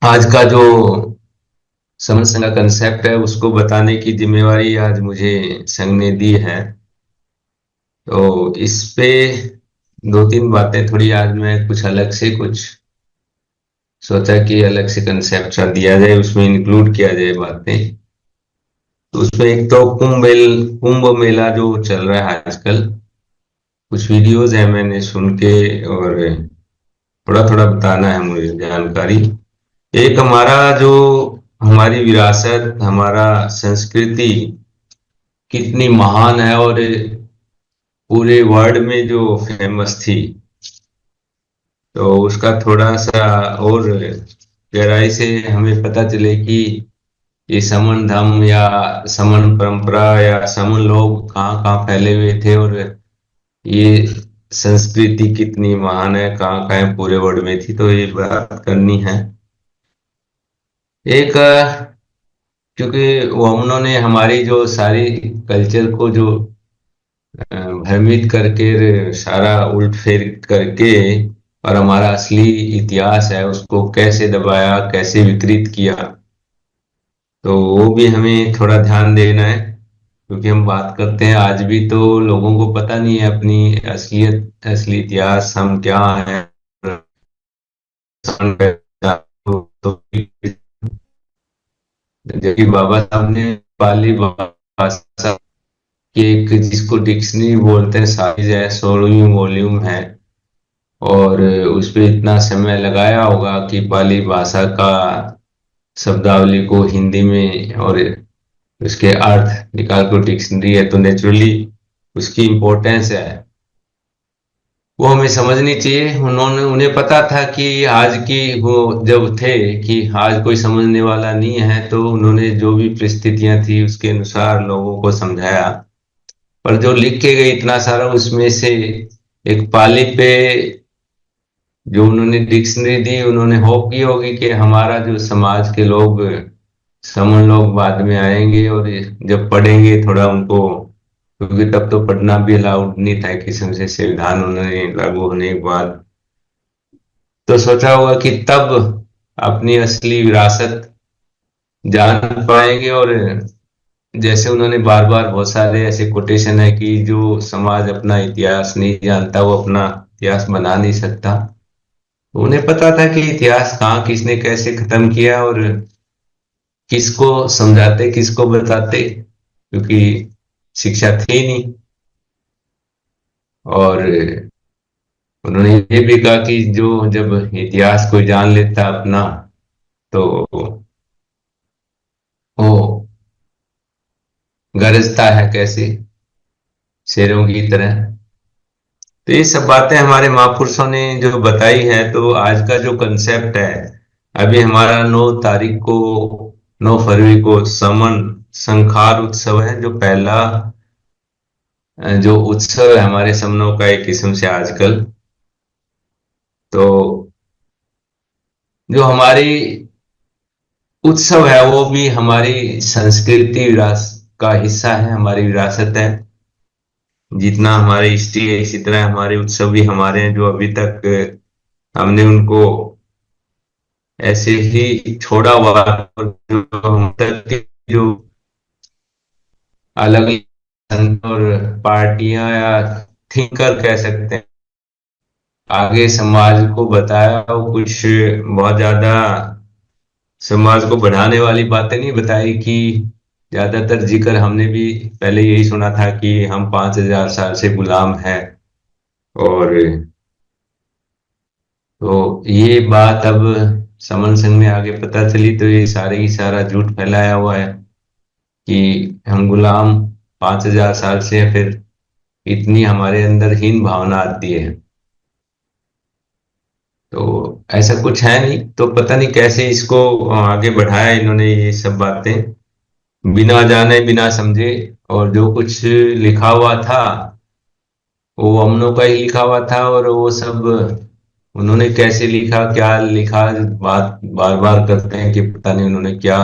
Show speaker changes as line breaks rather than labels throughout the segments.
आज का जो समरसंघ का कंसेप्ट है उसको बताने की जिम्मेवारी आज मुझे संघ ने दी है। तो इस पे दो तीन बातें थोड़ी आज मैं कुछ अलग से कुछ सोचा कि अलग से कंसेप्ट सा दिया जाए, उसमें इंक्लूड किया जाए बातें। तो उसमें एक तो कुंभ मेला जो चल रहा है आजकल, कुछ वीडियोज है मैंने सुन के, और थोड़ा थोड़ा बताना है मुझे जानकारी। एक हमारा जो हमारी विरासत, हमारा संस्कृति कितनी महान है और पूरे वर्ल्ड में जो फेमस थी, तो उसका थोड़ा सा और गहराई से हमें पता चले कि ये समन धर्म या समन परंपरा या समन लोग कहाँ कहाँ फैले हुए थे, और ये संस्कृति कितनी महान है, कहाँ कहाँ पूरे वर्ल्ड में थी, तो ये बात करनी है। एक क्योंकि वो उन्होंने हमारी जो सारी कल्चर को जो भ्रमित करके, सारा उल्ट फेर करके, और हमारा असली इतिहास है उसको कैसे दबाया, कैसे विकृत किया, तो वो भी हमें थोड़ा ध्यान देना है। क्योंकि हम बात करते हैं, आज भी तो लोगों को पता नहीं है अपनी असलियत, असली इतिहास हम क्या है। तो जबकि बाबा साहब ने पाली भाषा की एक, जिसको डिक्शनरी बोलते हैं, साइज है 16वीं वॉल्यूम है, और उस पे इतना समय लगाया होगा कि पाली भाषा का शब्दावली को हिंदी में और उसके अर्थ निकाल कर डिक्शनरी है, तो नेचुरली उसकी इम्पोर्टेंस है, वो हमें समझनी चाहिए। उन्होंने उन्हें पता था कि आज की वो जब थे कि आज कोई समझने वाला नहीं है, तो उन्होंने जो भी परिस्थितियां थी उसके अनुसार लोगों को समझाया। पर जो लिख के गए इतना सारा, उसमें से एक पाली पे जो उन्होंने डिक्शनरी दी, उन्होंने होप की होगी कि हमारा जो समाज के लोग, समूह लोग बाद में आएंगे और जब पढ़ेंगे थोड़ा उनको, क्योंकि तब तो पढ़ना भी अलाउड नहीं था, एक किस्म से संविधान उन्होंने लागू होने के बाद। तो सोचा होगा कि तब अपनी असली विरासत जान पाएंगे। और जैसे उन्होंने बार बार बहुत सारे ऐसे कोटेशन है कि जो समाज अपना इतिहास नहीं जानता वो अपना इतिहास बना नहीं सकता। तो उन्हें पता था कि इतिहास कहाँ किसने कैसे खत्म किया, और किसको समझाते किसको बताते, क्योंकि शिक्षा थी नहीं। और उन्होंने ये भी कहा कि जो जब इतिहास कोई जान लेता अपना, तो वो गरजता है कैसे, शेरों की तरह। तो ये सब बातें हमारे महापुरुषों ने जो बताई है, तो आज का जो कंसेप्ट है, अभी हमारा 9 तारीख को, 9 फरवरी को समन संखार उत्सव है, जो पहला जो उत्सव है हमारे समनों का एक किस्म से आजकल। तो जो हमारी उत्सव है वो भी हमारी संस्कृति विरासत का हिस्सा है, हमारी विरासत है। जितना हमारी हिस्ट्री है इसी तरह हमारे उत्सव भी हमारे हैं, जो अभी तक हमने उनको ऐसे ही छोड़ा हुआ है। और जो हम तक के जो अलग अलग और पार्टियां या थिंकर कह सकते हैं, आगे समाज को बताया, और कुछ बहुत ज्यादा समाज को बढ़ाने वाली बातें नहीं बताई। कि ज्यादातर जिक्र हमने भी पहले यही सुना था कि हम 5,000 साल से गुलाम हैं, और तो ये बात अब समन संघ में आगे पता चली, तो ये सारे ही सारा झूठ फैलाया हुआ है कि हम गुलाम 5,000 साल से हैं। फिर इतनी हमारे अंदर हीन भावना आती है, तो ऐसा कुछ है नहीं। तो पता नहीं कैसे इसको आगे बढ़ाया इन्होंने ये सब बातें, बिना जाने बिना समझे। और जो कुछ लिखा हुआ था वो अमनों का ही लिखा हुआ था, और वो सब उन्होंने कैसे लिखा, क्या लिखा, बात बार बार करते हैं कि पता नहीं उन्होंने क्या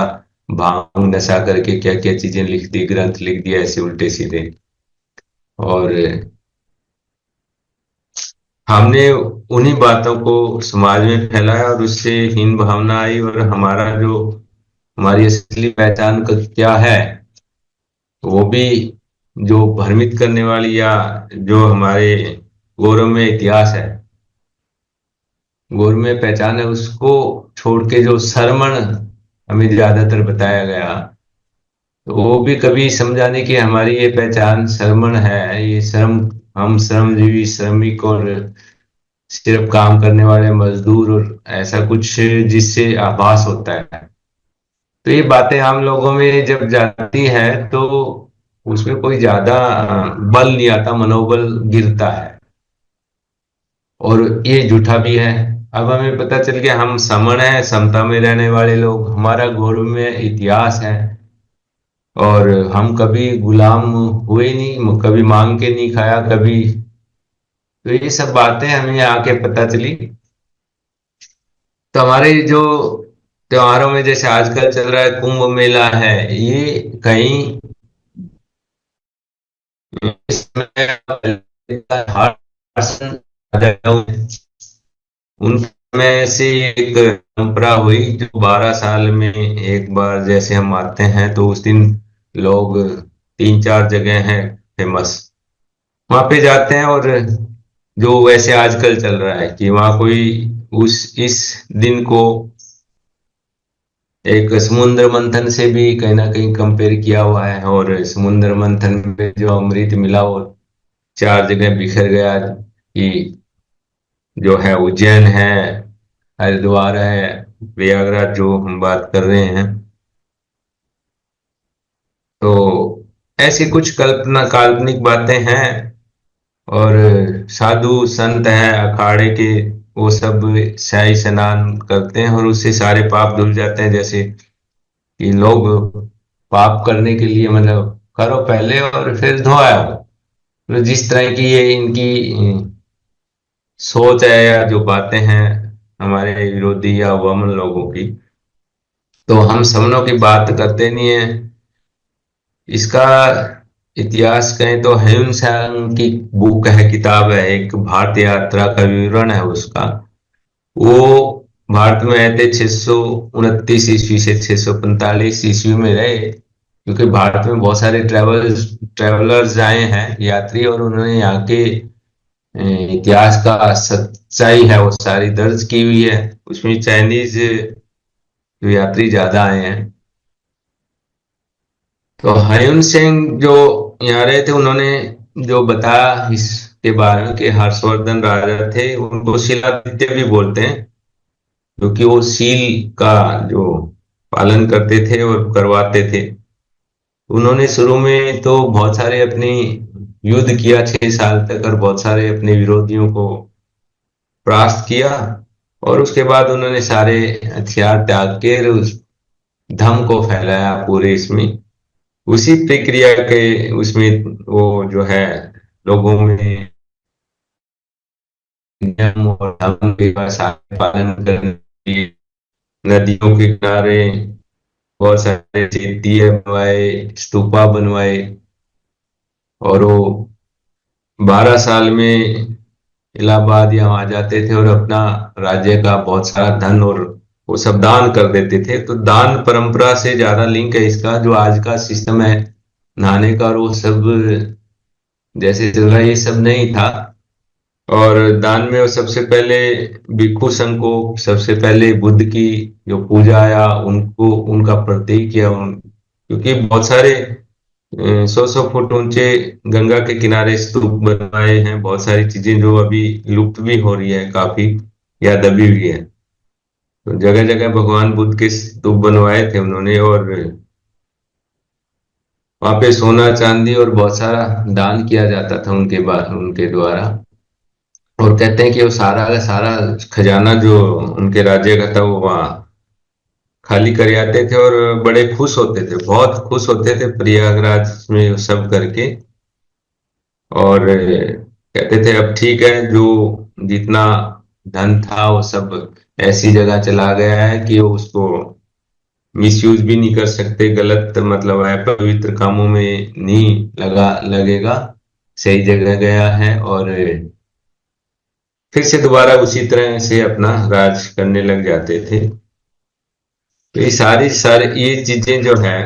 भांग नशा करके क्या क्या चीजें लिख दी, ग्रंथ लिख दिया ऐसे उल्टे सीधे। और हमने उन्हीं बातों को समाज में फैलाया और उससे हीन भावना आई, और हमारा जो हमारी असली पहचान का क्या है, वो भी जो भ्रमित करने वाली, या जो हमारे गौरवमय इतिहास है, गौरवमय पहचान है, उसको छोड़ के जो सरमन हमें ज्यादातर बताया गया, तो वो भी कभी समझा नहीं कि हमारी ये पहचान सरमन है। ये श्रम, हम श्रमजीवी श्रमिक और सिर्फ काम करने वाले मजदूर, और ऐसा कुछ जिससे आभास होता है। तो ये बातें आम लोगों में जब जाती है तो उसमें कोई ज्यादा बल नहीं आता, मनोबल गिरता है, और ये झूठा भी है। अब हमें पता चल गया हम समण है, समता में रहने वाले लोग, हमारा गौरव में इतिहास है, और हम कभी गुलाम हुए नहीं, कभी मांग के नहीं खाया कभी। तो ये सब बातें हमें आके पता चली। तो हमारे जो त्योहारों में जैसे आजकल चल रहा है कुंभ मेला है, ये कहीं इसमें उनमें से एक परंपरा हुई जो 12 साल में एक बार जैसे हम आते हैं, तो उस दिन लोग 3-4 जगह हैं फेमस, वहां पे जाते हैं। और जो वैसे आजकल चल रहा है कि वहां कोई उस इस दिन को एक समुद्र मंथन से भी कहीं ना कहीं कंपेयर किया हुआ है, और समुद्र मंथन में जो अमृत मिला वो 4 जगह बिखर गया, कि जो है उज्जैन है, हरिद्वार है, प्रयागराज जो हम बात कर रहे हैं। तो ऐसी कुछ कल्पना काल्पनिक बातें हैं। और साधु संत हैं अखाड़े के, वो सब शाही स्नान करते हैं और उससे सारे पाप धुल जाते हैं। जैसे कि लोग पाप करने के लिए मतलब करो पहले और फिर धो आओ, तो जिस तरह की ये इनकी सोच है, या जो बातें हैं हमारे विरोधी या वामन लोगों की, तो हम समनों की बात करते नहीं है। इसका इतिहास कहें तो ह्यून सांग की बुक है, किताब है, एक भारत यात्रा का विवरण है उसका। वो भारत में आए थे 629 ईस्वी से 645 ईस्वी में रहे, क्योंकि भारत में बहुत सारे ट्रेवलर्स आए हैं, यात्री, और उन्होंने यहाँ के इतिहास का सच्चाई है वो सारी दर्ज की हुई है। उसमें चाइनीज जो यात्री ज्यादा आए हैं। तो हयुन सिंह जो यहाँ रहे थे, उन्होंने जो बताया इसके बारे में कि हर्षवर्धन राजा थे, उनको शिलादित्य भी बोलते हैं, क्योंकि वो सील का जो पालन करते थे और करवाते थे। उन्होंने शुरू में तो बहुत सारे अपनी युद्ध किया 6 साल तक, और बहुत सारे अपने विरोधियों को परास्त किया, और उसके बाद उन्होंने सारे हथियार त्याग के उस धर्म को फैलाया पूरे इसमें। उसी प्रक्रिया के उसमें वो जो है लोगों में नियम और धर्म के सारे पालन करने के लिए नदियों के किनारे बहुत सारे दिए बनवाए, स्तूपा बनवाए, और वो 12 साल में इलाहाबाद यहाँ आ जाते थे और अपना राज्य का बहुत सारा धन और वो सब दान कर देते थे। तो दान परंपरा से ज्यादा लिंक है इसका, जो आज का सिस्टम है नहाने का और वो सब जैसे चल रहा है, ये सब नहीं था। और दान में वो सबसे पहले भिक्षु संघ को सबसे पहले बुद्ध की जो पूजा या उनको उनका प्रतीक या क्योंकि बहुत सारे 100-100 फुट ऊंचे गंगा के किनारे स्तूप बनवाए हैं, बहुत सारी चीजें जो अभी लुप्त भी हो रही है काफी, या दबी हुई है। तो जगह जगह भगवान बुद्ध के स्तूप बनवाए थे उन्होंने, और वहां पे सोना चांदी और बहुत सारा दान किया जाता था उनके बाद उनके द्वारा। और कहते हैं कि वो सारा का सारा खजाना जो उनके राज्य का था वो वहाँ खाली कर आते थे, और बड़े खुश होते थे, बहुत खुश होते थे प्रयागराज में वो सब करके। और कहते थे अब ठीक है, जो जितना धन था वो सब ऐसी जगह चला गया है कि वो उसको मिसयूज भी नहीं कर सकते, गलत मतलब है पवित्र कामों में नहीं लगेगा, सही जगह गया है। और फिर से दोबारा उसी तरह से अपना राज करने लग जाते थे। तो ये सारी सारी ये चीजें जो है,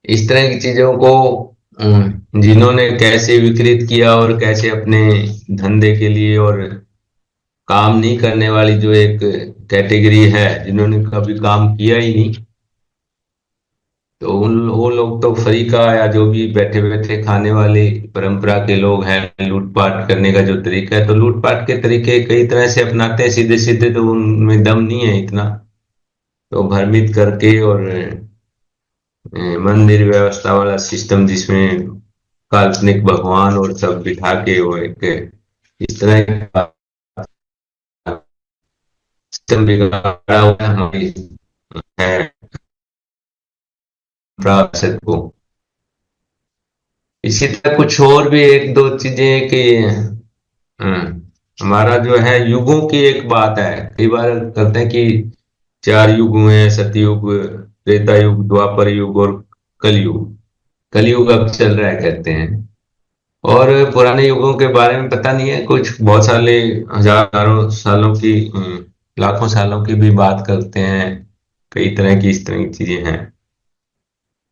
इस तरह की चीजों को जिन्होंने कैसे विकृत किया और कैसे अपने धंधे के लिए और काम नहीं करने वाली जो एक कैटेगरी है, जिन्होंने कभी काम किया ही नहीं, तो उन वो लोग तो फ्री का, या जो भी बैठे बैठे खाने वाले परंपरा के लोग हैं, लूटपाट करने का जो तरीका है, तो लूटपाट के तरीके कई तरह से अपनाते हैं सीधे सीधे, तो उनमें दम नहीं है इतना। तो भ्रमित करके और मंदिर व्यवस्था वाला सिस्टम जिसमें काल्पनिक भगवान और सब बिठा के वो एक इस तरह का सिस्टम बिगाड़ा हुआ है हमारी है विरासत को। इसी तरह कुछ और भी एक दो चीजें कि हमारा जो है युगों की एक बात है, कई बार कहते हैं कि चार युग हुए हैं, सतयुग, त्रेता युग, द्वापर युग और कलयुग। कलयुग अब चल रहा है कहते हैं। और पुराने युगों के बारे में पता नहीं है कुछ, बहुत साले हजारों सालों की लाखों सालों की भी बात करते हैं, कई तरह की इस तरह की चीजें हैं।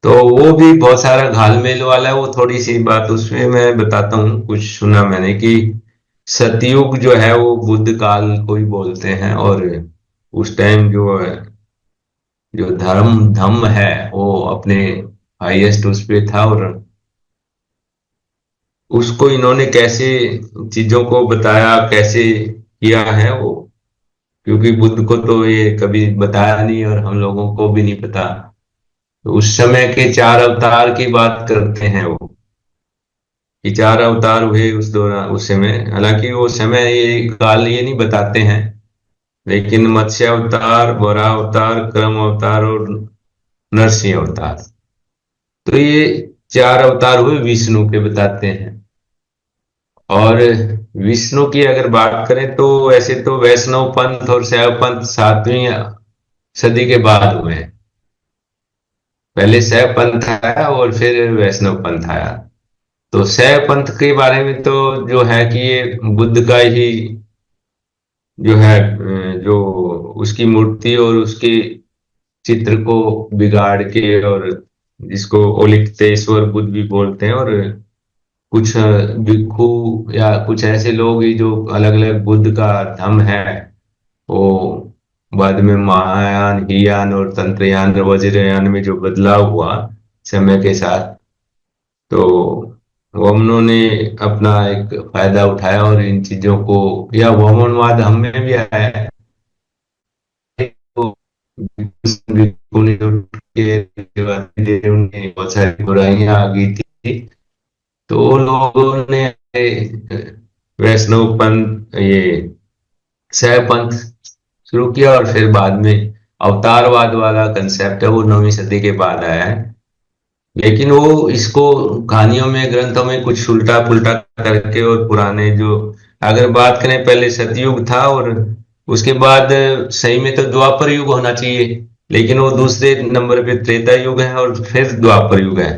तो वो भी बहुत सारा घालमेल वाला है, वो थोड़ी सी बात उसमें मैं बताता हूँ। कुछ सुना मैंने कि सतयुग जो है वो बुद्ध काल को ही बोलते हैं, और उस टाइम जो है, जो धर्म धम्म है वो अपने हाईएस्ट उस पे था, और उसको इन्होंने कैसे चीजों को बताया, कैसे किया है वो, क्योंकि बुद्ध को तो ये कभी बताया नहीं और हम लोगों को भी नहीं पता। तो उस समय के चार अवतार की बात करते हैं वो, कि चार अवतार हुए उस दौरान, उस समय। हालांकि वो समय ये काल ये नहीं बताते हैं, लेकिन मत्स्य अवतार, वराह अवतार, क्रम अवतार और नरसिंह अवतार, तो ये चार अवतार हुए विष्णु के बताते हैं। और विष्णु की अगर बात करें तो वैसे तो वैष्णव पंथ और शैव पंथ 7वीं सदी के बाद हुए हैं। पहले शैव पंथ आया और फिर वैष्णव पंथ आया। तो शैव पंथ के बारे में तो जो है कि ये बुद्ध का ही जो है जो उसकी मूर्ति और उसके चित्र को बिगाड़ के, और जिसको ओलिकतेश्वर बुद्ध भी बोलते हैं, और कुछ भिक्षु या कुछ ऐसे लोग ही जो अलग अलग बुद्ध का धर्म है, वो बाद में महायान, हीयान और तंत्रयान, वज्रयान में जो बदलाव हुआ समय के साथ, तो वो उन्होंने अपना एक फायदा उठाया और इन चीजों को, या वमनवाद हम में भी आया है, तो भिक्षु ने उन्हें बहुत सारी बुराइयां आ गई थी, तो लोगों ने वैष्णव पंथ, ये शैव पंथ शुरू किया, और फिर बाद में अवतारवाद वाला कंसेप्ट है वो 9वीं सदी के बाद आया है। लेकिन वो इसको कहानियों में, ग्रंथों में कुछ उल्टा पुल्टा करके, और पुराने जो, अगर बात करें पहले सतयुग था, और उसके बाद सही में तो द्वापर युग होना चाहिए, लेकिन वो दूसरे नंबर पे त्रेता युग है और फिर द्वापर युग है।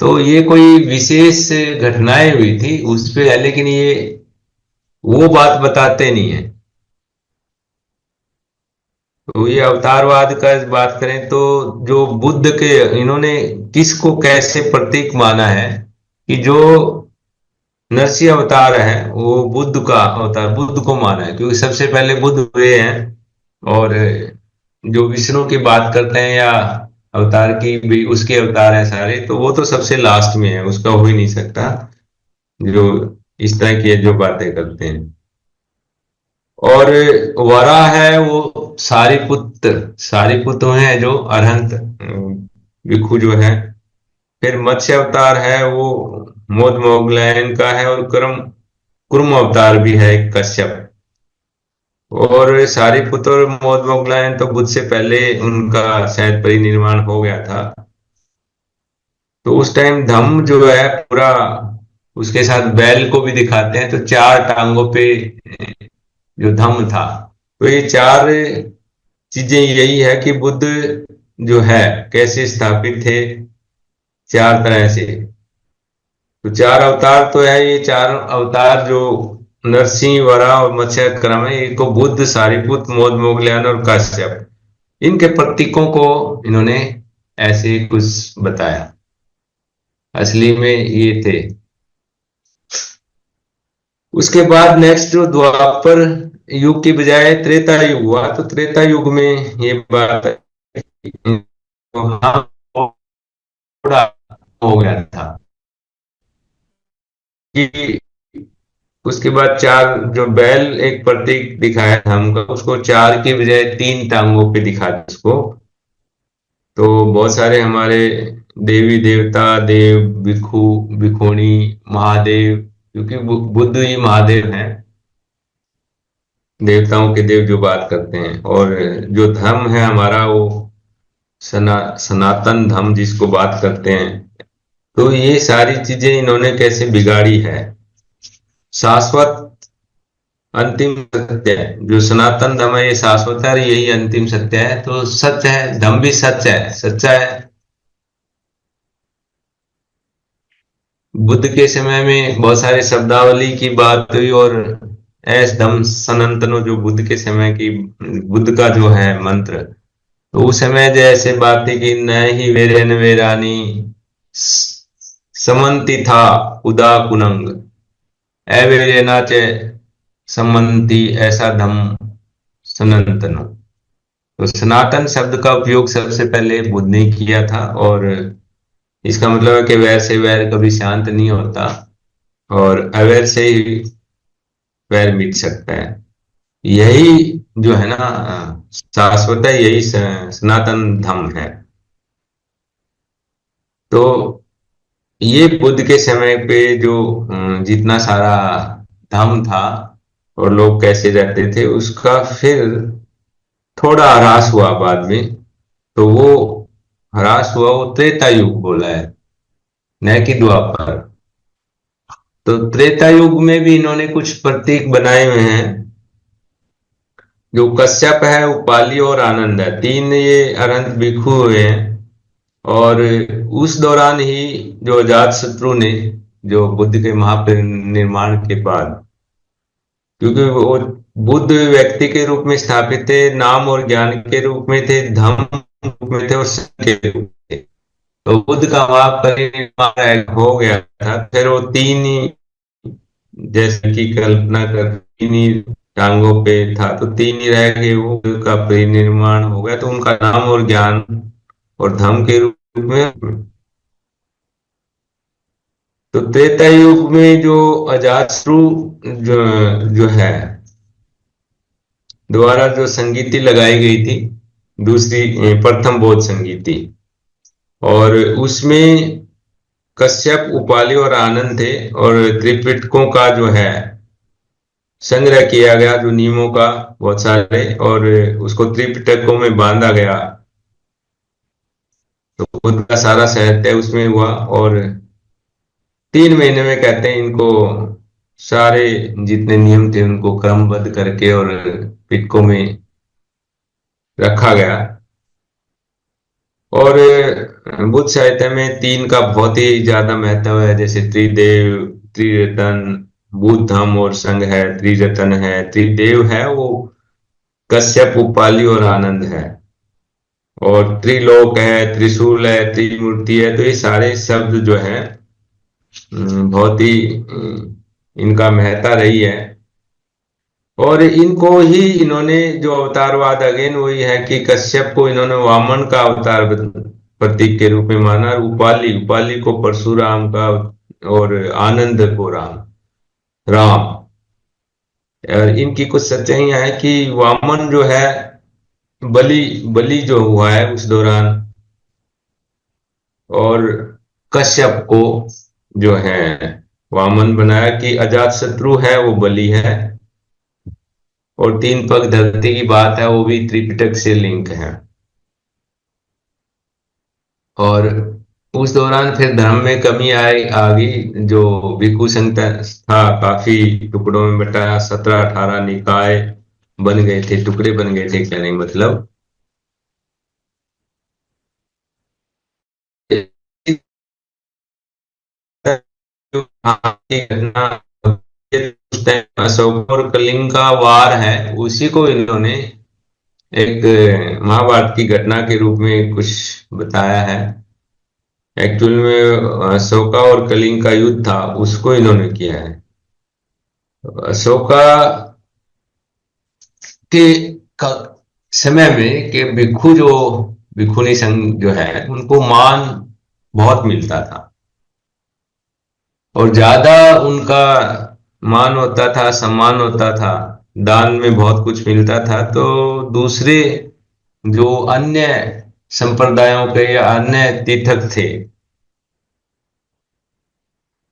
तो ये कोई विशेष घटनाएं हुई थी उस पे है, लेकिन ये वो बात बताते नहीं है। तो ये अवतारवाद का बात करें तो जो बुद्ध के, इन्होंने किसको कैसे प्रतीक माना है, कि जो नरसिंह अवतार है वो बुद्ध का अवतार, बुद्ध को माना है, क्योंकि सबसे पहले बुद्ध हुए हैं। और जो विष्णु की बात करते हैं या अवतार की भी, उसके अवतार हैं सारे, तो वो तो सबसे लास्ट में है, उसका हो ही नहीं सकता, जो इस तरह की जो बातें करते हैं। और वराह है वो सारिपुत्र, सारिपुत्र हैं जो अरहंत भिक्षु जो है। फिर मत्स्य अवतार है वो मोद मोगलायन का है, और कुर्म अवतार भी है एक कश्यप। और सारिपुत्र और मोद मोगलायन तो बुद्ध से पहले उनका शायद परिनिर्वाण हो गया था। तो उस टाइम धम्म जो है पूरा, उसके साथ बैल को भी दिखाते हैं, तो चार टांगों पे जो धम्म था। तो ये चार चीजें यही है कि बुद्ध जो है कैसे स्थापित थे, चार तरह से। तो चार अवतार तो है, ये चार अवतार जो नरसिंह वरा और मत्स्य क्रम है, इनको बुद्ध, सारिपुत, मोद, मोगल्यान और काश्यप, इनके प्रतीकों को इन्होंने ऐसे कुछ बताया। असली में ये थे। उसके बाद नेक्स्ट जो द्वापर युग की बजाय त्रेता युग हुआ, तो त्रेता युग में ये बात है कि हाँ, थोड़ा हो गया था कि उसके बाद चार, जो बैल एक प्रतीक दिखाया था हमको, उसको चार की बजाय तीन टांगों पे दिखा दिया उसको। तो बहुत सारे हमारे देवी देवता, देव, भिक्षु, भिक्षुणी, महादेव, क्योंकि बुद्ध ही महादेव हैं, देवताओं के देव जो बात करते हैं। और जो धर्म है हमारा वो सनातन धर्म जिसको बात करते हैं। तो ये सारी चीजें इन्होंने कैसे बिगाड़ी है। शाश्वत अंतिम सत्य है, जो सनातन धर्म है ये शाश्वत है और यही अंतिम सत्य है, तो सच है, धर्म भी सच है, सच्चा है। बुद्ध के समय में बहुत सारे शब्दावली की बात हुई, और ऐस धम्म सनातनो, जो बुद्ध के समय की, बुद्ध का जो है मंत्र, तो उस समय जैसे बात थी कि न ही वेरे न वेरानी समन्ति था उदा कुनंग, अवेरे नाचे समन्ति, ऐसा धम्म सनातनो। तो सनातन शब्द का उपयोग सबसे पहले बुद्ध ने किया था, और इसका मतलब है कि वैर से वैर कभी शांत नहीं होता, और अवैर से ही वैर मिट सकता है। यही जो है ना शाश्वत है, यही सनातन धर्म है। तो ये बुद्ध के समय पे जो जितना सारा धर्म था और लोग कैसे रहते थे, उसका फिर थोड़ा ह्रास हुआ बाद में। तो वो ह्रास हुआ, वो त्रेता युग बोला है, न कि द्वापर। तो त्रेता युग में भी इन्होंने कुछ प्रतीक बनाए हुए हैं। जो कश्यप है, उपाली और आनंद है, तीन ये अनंत भिक्षु हुए हैं। और उस दौरान ही जो अजात शत्रु ने, जो बुद्ध के महापरिनिर्वाण के बाद, क्योंकि वो बुद्ध व्यक्ति के रूप में स्थापित थे, नाम और ज्ञान के रूप में थे, धम्म के रूप में थे, और संघ के रूप में थे। तो बुद्ध का महापरिनिर्वाण हो गया था, फिर वो तीन ही, जैसे कि कल्पना कर, तीन ही टांगों पे था, तो तीन ही रह गए, वो का परिनिर्माण हो गया, तो उनका नाम और ज्ञान और धर्म के रूप में। तो त्रेता युग में जो अजातशत्रु जो जो है द्वारा जो संगीति लगाई गई थी, दूसरी प्रथम बौद्ध संगीति, और उसमें कश्यप, उपाली और आनंद थे, और त्रिपिटकों का जो है संग्रह किया गया, जो नियमों का बहुत सारे, और उसको त्रिपिटकों में बांधा गया। तो बुद्ध का सारा साहित्य उसमें हुआ, और 3 महीने में कहते हैं इनको सारे जितने नियम थे उनको क्रमबद्ध करके और पिटकों में रखा गया। और बुद्ध साहित्य में तीन का बहुत ही ज्यादा महत्व है, जैसे त्रिदेव, त्रिरतन, बुद्ध, धम्म और संघ है। त्रिरतन है, त्रिदेव है वो कश्यप, उपाली और आनंद है। और त्रिलोक है, त्रिशूल है, त्रिमूर्ति है। तो ये सारे शब्द जो है बहुत ही इनका महत्ता रही है। और इनको ही इन्होंने जो अवतारवाद, अगेन वही है कि कश्यप को इन्होंने वामन का अवतार प्रतीक के रूप में माना, और उपाली उपाली को परशुराम का, और आनंद को राम राम। और इनकी कुछ सच्चाइयां है कि वामन जो है, बलि बलि जो हुआ है उस दौरान, और कश्यप को जो है वामन बनाया, कि अजात शत्रु है वो बलि है। और तीन पग धरती की बात है, वो भी त्रिपिटक से लिंक है। और उस दौरान फिर धर्म में कमी आई आ गई, जो भिक्षु संघ था काफी टुकड़ों में बटा, 17-18 निकाय बन गए थे, टुकड़े बन गए थे, क्या नहीं मतलब। घटना ये उस टाइम अशोक और कलिंग का वार है, उसी को इन्होंने एक महाभारत की घटना के रूप में कुछ बताया है। एक्चुअल में अशोका और कलिंग का युद्ध था, उसको इन्होंने किया है। अशोका के का समय में कि भिक्षुणी संघ जो है उनको मान बहुत मिलता था, और ज्यादा उनका मान होता था, सम्मान होता था, दान में बहुत कुछ मिलता था। तो दूसरे जो अन्य संप्रदायों के या अन्य तीर्थक थे,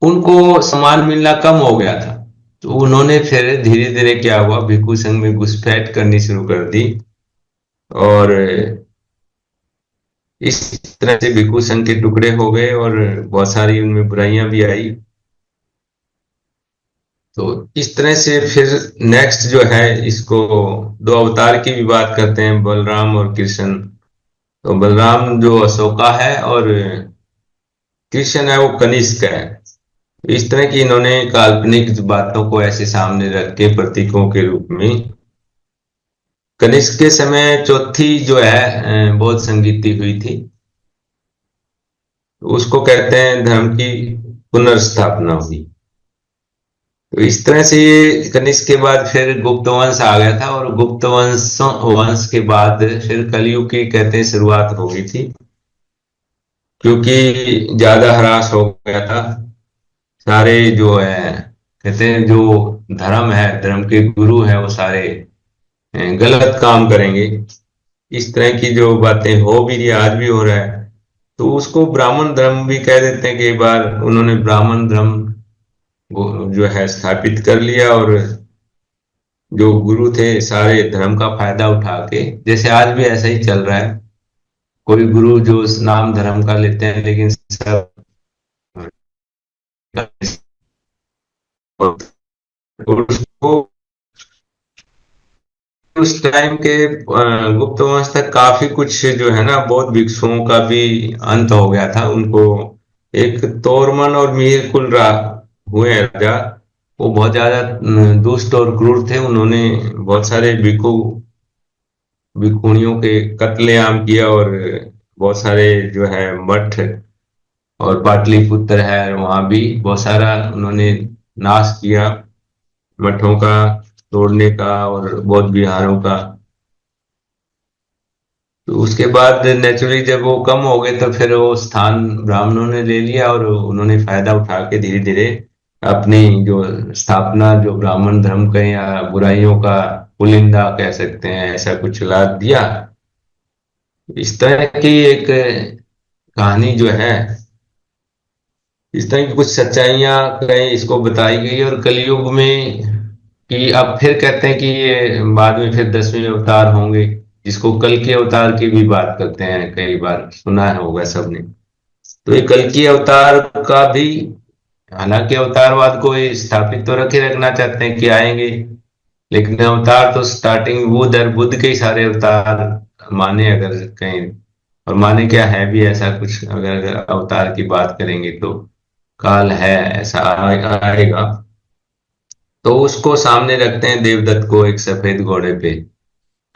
उनको सम्मान मिलना कम हो गया था। तो उन्होंने फिर धीरे धीरे क्या हुआ, भिक्षु संघ में घुसपैठ करनी शुरू कर दी, और इस तरह से भिक्षु संघ के टुकड़े हो गए और बहुत सारी उनमें बुराइयां भी आई। तो इस तरह से फिर नेक्स्ट जो है, इसको दो अवतार की भी बात करते हैं, बलराम और कृष्ण। तो बलराम जो अशोका है, और कृष्ण है वो कनिष्क है। इस तरह की इन्होंने काल्पनिक बातों को ऐसे सामने रख के प्रतीकों के रूप में, कनिष्क के समय चौथी जो है बौद्ध संगीति हुई थी, उसको कहते हैं धर्म की पुनर्स्थापना हुई। तो इस तरह से ये कनिष्क के बाद फिर गुप्त वंश आ गया था, और गुप्त वंश के बाद फिर कलयुग की कहते हैं शुरुआत हो गई थी, क्योंकि ज्यादा ह्रास हो गया था। सारे जो है कहते हैं जो धर्म है, धर्म के गुरु है, वो सारे गलत काम करेंगे। इस तरह की जो बातें हो भी रही, आज भी हो रहा है। तो उसको ब्राह्मण धर्म भी कह देते हैं। कई बार उन्होंने ब्राह्मण धर्म जो है स्थापित कर लिया, और जो गुरु थे सारे धर्म का फायदा उठा के, जैसे आज भी ऐसा ही चल रहा है। कोई गुरु जो उस नाम धर्म का लेते हैं, लेकिन सब और उसको उस टाइम के गुप्त वंश तक काफी कुछ जो है ना, बौद्ध भिक्षुओं का भी अंत हो गया था। उनको एक तोरमन और मीर कुल हुए हैं राजा, वो बहुत ज्यादा दुष्ट और क्रूर थे। उन्होंने बहुत सारे भिक्षुणियों के कत्लेआम किया, और बहुत सारे जो है मठ, और पाटलिपुत्र है वहां भी बहुत सारा उन्होंने नाश किया, मठों का तोड़ने का और बौद्ध विहारों का। तो उसके बाद नेचुरली जब वो कम हो गए, तो फिर वो स्थान ब्राह्मणों ने ले लिया, और उन्होंने फायदा उठा के धीरे धीरे अपनी जो स्थापना, जो ब्राह्मण धर्म का या बुराइयों का पुलिंदा कह सकते हैं, ऐसा कुछ ला दिया। इस तरह की एक कहानी जो है, इस तरह की कुछ सच्चाइयां कहीं इसको बताई गई। और कलयुग में कि अब फिर कहते हैं कि ये बाद में फिर 10वें अवतार होंगे, जिसको कल के अवतार की भी बात करते हैं, कई बार सुना है होगा सबने। तो ये कल की अवतार का भी, हालांकि अवतारवाद को ये स्थापित तो रखे रखना चाहते हैं कि आएंगे, लेकिन अवतार तो स्टार्टिंग बुद्ध, और बुद्ध के ही सारे अवतार माने अगर कहीं, और माने क्या है भी ऐसा कुछ, अगर अवतार की बात करेंगे तो काल है ऐसा आएगा। तो उसको सामने रखते हैं देवदत्त को एक सफेद घोड़े पे,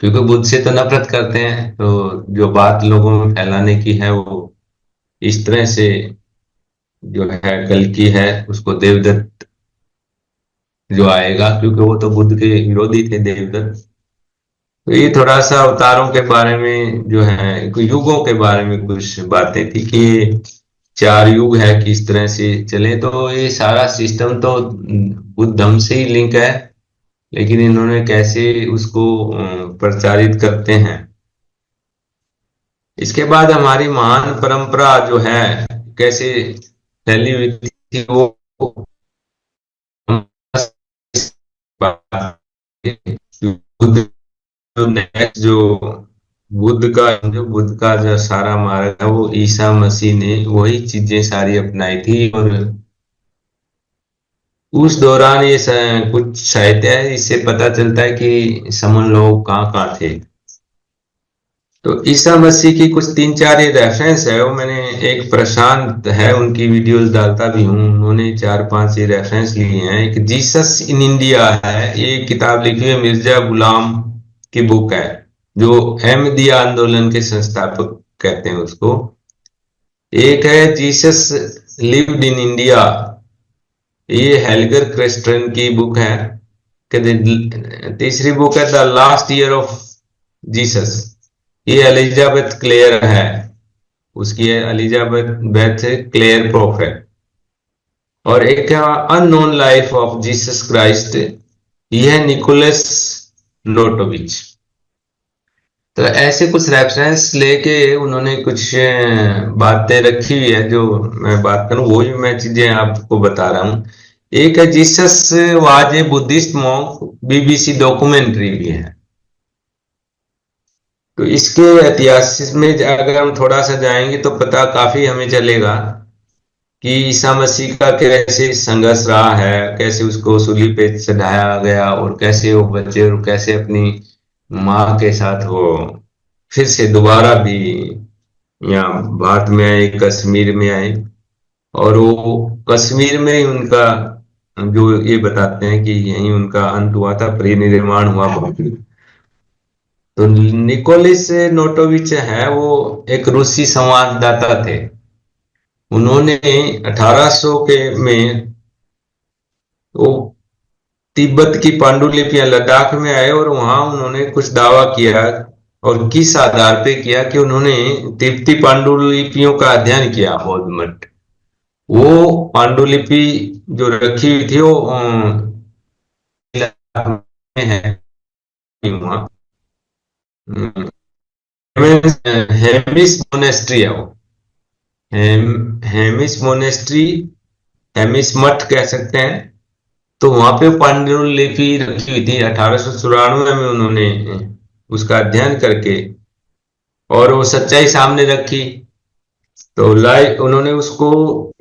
क्योंकि बुद्ध से तो नफरत करते हैं। तो जो बात लोगों में फैलाने की है, वो इस तरह से जो है कल की है, उसको देवदत्त जो आएगा, क्योंकि वो तो बुद्ध के विरोधी थे देवदत्त। तो ये थोड़ा सा अवतारों के बारे में जो है, युगों के बारे में कुछ बातें थी कि ये चार युग है किस तरह से चले। तो ये सारा सिस्टम तो बुद्ध धर्म से ही लिंक है, लेकिन इन्होंने कैसे उसको प्रचारित करते हैं। इसके बाद हमारी महान परंपरा जो है कैसे फैली हुई थी, वो बुद्ध जो नेक्स्ट जो बुद्ध का जो सारा मार्ग है, वो ईसा मसीह ने वही चीजें सारी अपनाई थी। और उस दौरान ये कुछ साहित्य है, इससे पता चलता है कि समन लोग कहाँ कहाँ थे। तो ईसा मसीह की कुछ तीन चार ये रेफरेंस है, वो मैंने, एक प्रशांत है उनकी वीडियोस डालता भी हूँ, उन्होंने चार पांच ये रेफरेंस लिए हैं। एक जीसस इन इंडिया है, ये किताब लिखी है मिर्जा गुलाम की बुक है, जो अहमदिया आंदोलन के संस्थापक कहते हैं उसको। एक है जीसस लिव्ड इन इंडिया, ये हेल्गर क्रिस्टन की बुक है। तीसरी बुक है the last year of Jesus, ये एलिजाबेथ क्लेयर है, उसकी है एलिजाबेथ बेथ क्लेयर प्रोफेट। और एक है unknown life of Jesus Christ, ये है निकोलस नोटोविच। तो ऐसे कुछ रेफरेंस लेके उन्होंने कुछ बातें रखी हुई है, जो मैं बात करूं वही मैं चीजें आपको बता रहा हूं। एक है Jesus was a Buddhist monk, BBC documentary भी है। तो इसके इतिहास में अगर हम थोड़ा सा जाएंगे तो पता काफी हमें चलेगा कि ईसा मसीह का कैसे संघर्ष रहा है, कैसे उसको सूली पे चढ़ाया गया, और कैसे वो बचे, और कैसे अपनी माँ के साथ वो फिर से दोबारा भी यहाँ भारत में आए, कश्मीर में आए। और वो कश्मीर में ही उनका, जो ये बताते हैं कि यहीं उनका अंत हुआ था, परिनिर्वाण हुआ। तो निकोलिस नोटोविच है, वो एक रूसी संवाददाता थे। उन्होंने 1800 के में वो तिब्बत की पांडुलिपियां लद्दाख में आए, और वहां उन्होंने कुछ दावा किया, और किस आधार पे किया कि उन्होंने तिब्बती पांडुलिपियों का अध्ययन किया बौद्ध मठ। वो पांडुलिपि जो रखी हुई थी वो लद्दाख में है वहाँ। हेमिस मोनेस्ट्री है वो, हेमिस मोनेस्ट्री, हेमिस मठ कह सकते हैं। तो वहां पे पांडुलिपि रखी हुई थी 1894 में, उन्होंने उसका अध्ययन करके और वो सच्चाई सामने रखी। तो लाइफ उन्होंने उसको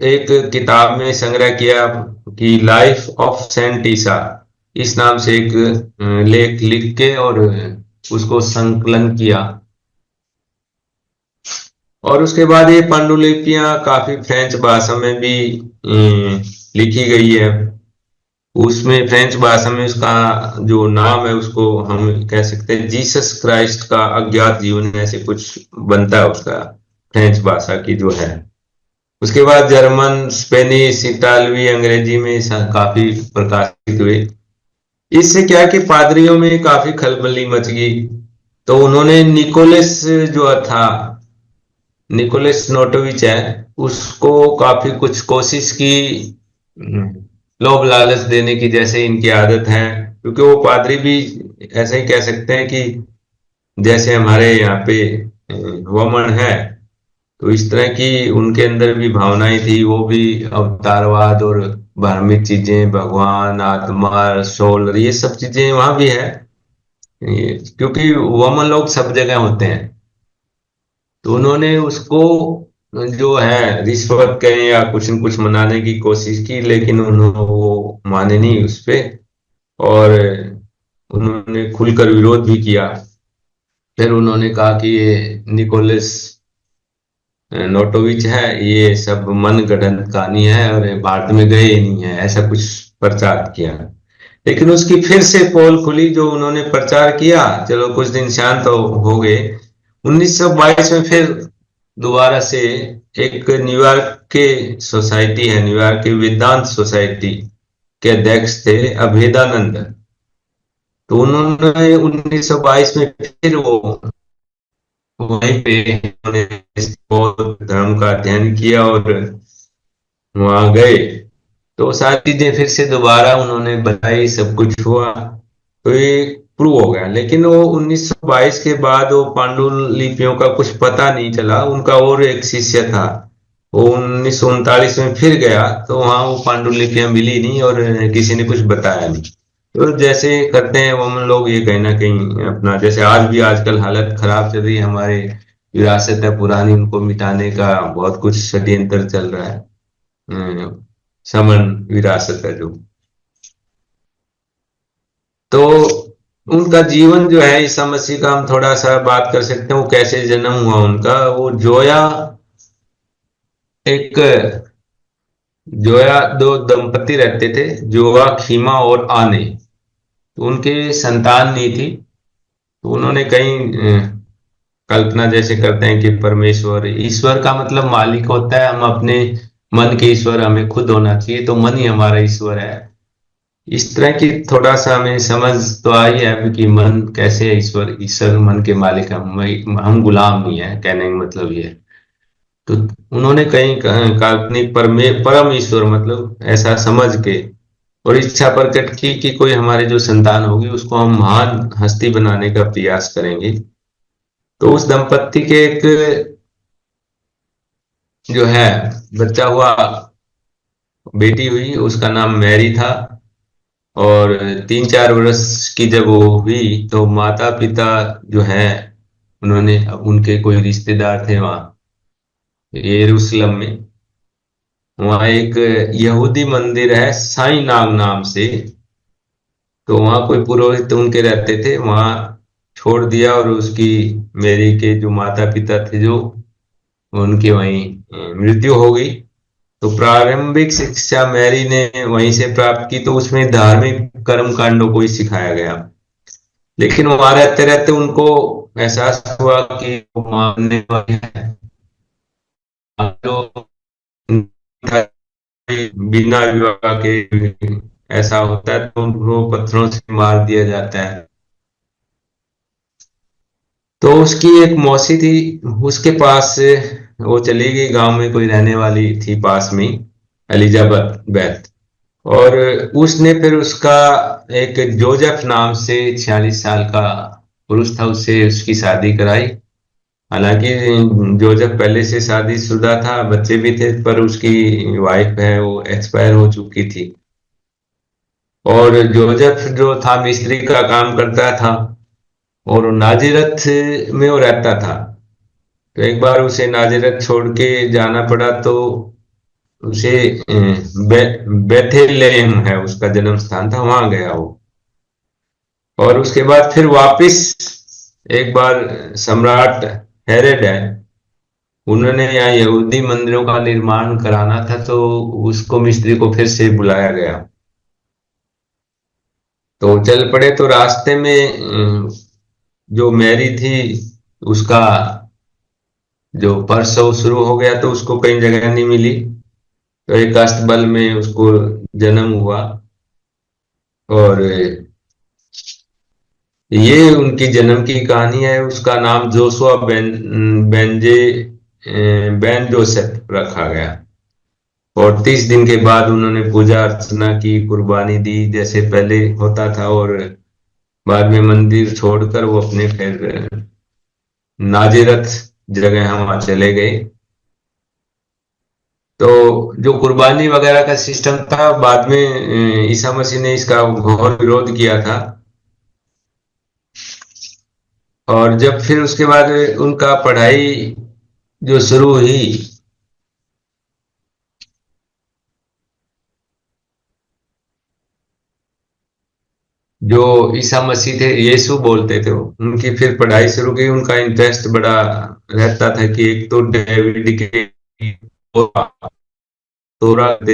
एक किताब में संग्रह किया कि लाइफ ऑफ सेंट ईसा, इस नाम से एक लेख लिख के और उसको संकलन किया। और उसके बाद ये पांडुलिपियां काफी फ्रेंच भाषा में भी लिखी गई है। उसमें फ्रेंच भाषा में उसका जो नाम है उसको हम कह सकते हैं जीसस क्राइस्ट का अज्ञात जीवन, ऐसे कुछ बनता है उसका, फ्रेंच भाषा की जो है। उसके बाद जर्मन, स्पेनिश, इतालवी, अंग्रेजी में काफी प्रकाशित हुए। इससे क्या है कि पादरियों में काफी खलबली मच गई। तो उन्होंने निकोलस जो था, निकोलस नोटोविच है, उसको काफी कुछ कोशिश की लोभ लालच देने की, जैसे इनकी आदत है। क्योंकि वो पादरी भी ऐसे ही कह सकते हैं कि जैसे हमारे यहाँ पे वमन है, तो इस तरह की उनके अंदर भी भावनाएं थी। वो भी अवतारवाद और धार्मिक चीजें, भगवान, आत्मा, सोल, ये सब चीजें वहां भी है। क्योंकि वमन लोग सब जगह होते हैं। तो उन्होंने उसको जो है रिश्वत कहें या कुछ न कुछ मनाने की कोशिश की, लेकिन उन्होंने वो माने नहीं उस पे, और उन्होंने खुलकर विरोध भी किया। फिर उन्होंने कहा कि ये निकोलस नोटोविच है, ये सब मन गढ़ंत कहानी है, और ये भारत में गए ही नहीं है, ऐसा कुछ प्रचार किया। लेकिन उसकी फिर से पोल खुली, जो उन्होंने प्रचार किया, चलो कुछ दिन शांत हो गए। 1922 में फिर दोबारा से एक न्यूयॉर्क के सोसाइटी है, न्यूयॉर्क की वेदांत सोसाइटी के अध्यक्ष थे अभेदानंद। तो उन्होंने 1922 में फिर वो वहीं पे उन्होंने बौद्ध धर्म का अध्ययन किया, और वहां गए तो सारी चीजें फिर से दोबारा उन्होंने बताई, सब कुछ हुआ। तो ये प्रूव हो गया। लेकिन वो 1922 के बाद वो पांडुलिपियों का कुछ पता नहीं चला। उनका और एक शिष्य था, वो 1939 में फिर गया, तो वहां वो पांडुलिपियां मिली नहीं, और किसी ने कुछ बताया नहीं। तो जैसे करते हैं वो हम लोग, ये कहीं ना कहीं अपना, जैसे आज भी आजकल हालत खराब चल रही है, हमारे विरासत है पुरानी, उनको मिटाने का बहुत कुछ षड्यंत्र चल रहा है। समन विरासत है जो। तो उनका जीवन जो है ईसा मसीह का, हम थोड़ा सा बात कर सकते हैं, वो कैसे जन्म हुआ उनका। वो एक जोया दो दंपति रहते थे, जोआ खीमा और आने। तो उनके संतान नहीं थी। तो उन्होंने कहीं कल्पना जैसे करते हैं कि परमेश्वर, ईश्वर का मतलब मालिक होता है, हम अपने मन के ईश्वर हमें खुद होना चाहिए, तो मन ही हमारा ईश्वर है। इस तरह की थोड़ा सा हमें समझ तो आई है कि मन कैसे है, ईश्वर ईश्वर मन के मालिक हम गुलाम नहीं है, कहने का मतलब ये है। तो उन्होंने कहीं काल्पनिक परम ईश्वर मतलब ऐसा समझ के और इच्छा प्रकट की कि कोई हमारे जो संतान होगी उसको हम महान हस्ती बनाने का प्रयास करेंगे। तो उस दंपत्ति के एक जो है बच्चा हुआ, बेटी हुई, उसका नाम मैरी था। और 3-4 वर्ष की जब वो हुई तो माता पिता जो है, उन्होंने उनके कोई रिश्तेदार थे वहाँ यरूशलेम में। वहाँ एक यहूदी मंदिर है साई नाग नाम से। तो वहाँ कोई पुरोहित उनके रहते थे, वहाँ छोड़ दिया। और उसकी, मेरी के जो माता पिता थे, जो उनकी वहीं मृत्यु हो गई। तो प्रारंभिक शिक्षा मैरी ने वहीं से प्राप्त की, तो उसमें धार्मिक कर्म कांडों को ही सिखाया गया। लेकिन वहां रहते रहते उनको एहसास हुआ कि वो मानने वाले हैं, जो बिना विवाह के ऐसा होता है तो उनको पत्थरों से मार दिया जाता है। तो उसकी एक मौसी थी, उसके पास वो चली गई, गांव में कोई रहने वाली थी पास में, एलिजाबेथ बेथ। और उसने फिर उसका एक जोसेफ नाम से 46 साल का पुरुष था, उससे उसकी शादी कराई। हालांकि जोसेफ पहले से शादीशुदा था, बच्चे भी थे, पर उसकी वाइफ है वो एक्सपायर हो चुकी थी। और जोसेफ जो था मिस्त्री का काम करता था, और नाजिरथ में वो रहता था। तो एक बार उसे नाजिरथ छोड़ के जाना पड़ा, तो उसे बेथेलेहम है उसका जन्म स्थान था, वहां गया वो। और उसके बाद फिर वापस एक बार सम्राट हेरोड है, उन्होंने यहाँ यहूदी मंदिरों का निर्माण कराना था, तो उसको मिस्त्री को फिर से बुलाया गया। तो चल पड़े। तो रास्ते में जो मैरी थी, उसका जो पर्स है वो शुरू हो गया, तो उसको कहीं जगह नहीं मिली। तो एक अस्तबल में उसको जन्म हुआ। और ये उनकी जन्म की कहानी है। उसका नाम जोशुआ बेन जोसेफ रखा गया। और 30 दिन के बाद उन्होंने पूजा अर्चना की, कुर्बानी दी जैसे पहले होता था। और बाद में मंदिर छोड़कर वो अपने फिर नाजिरथ जगह हम वहां चले गए। तो जो कुर्बानी वगैरह का सिस्टम था, बाद में ईसा मसीह ने इसका घोर विरोध किया था। और जब फिर उसके बाद उनका पढ़ाई जो शुरू हुई, जो ईसा मसीह थे, यीशु बोलते थे वो, उनकी फिर पढ़ाई शुरू की। उनका इंटरेस्ट बड़ा रहता था कि एक तो डेविड के तोरा दे,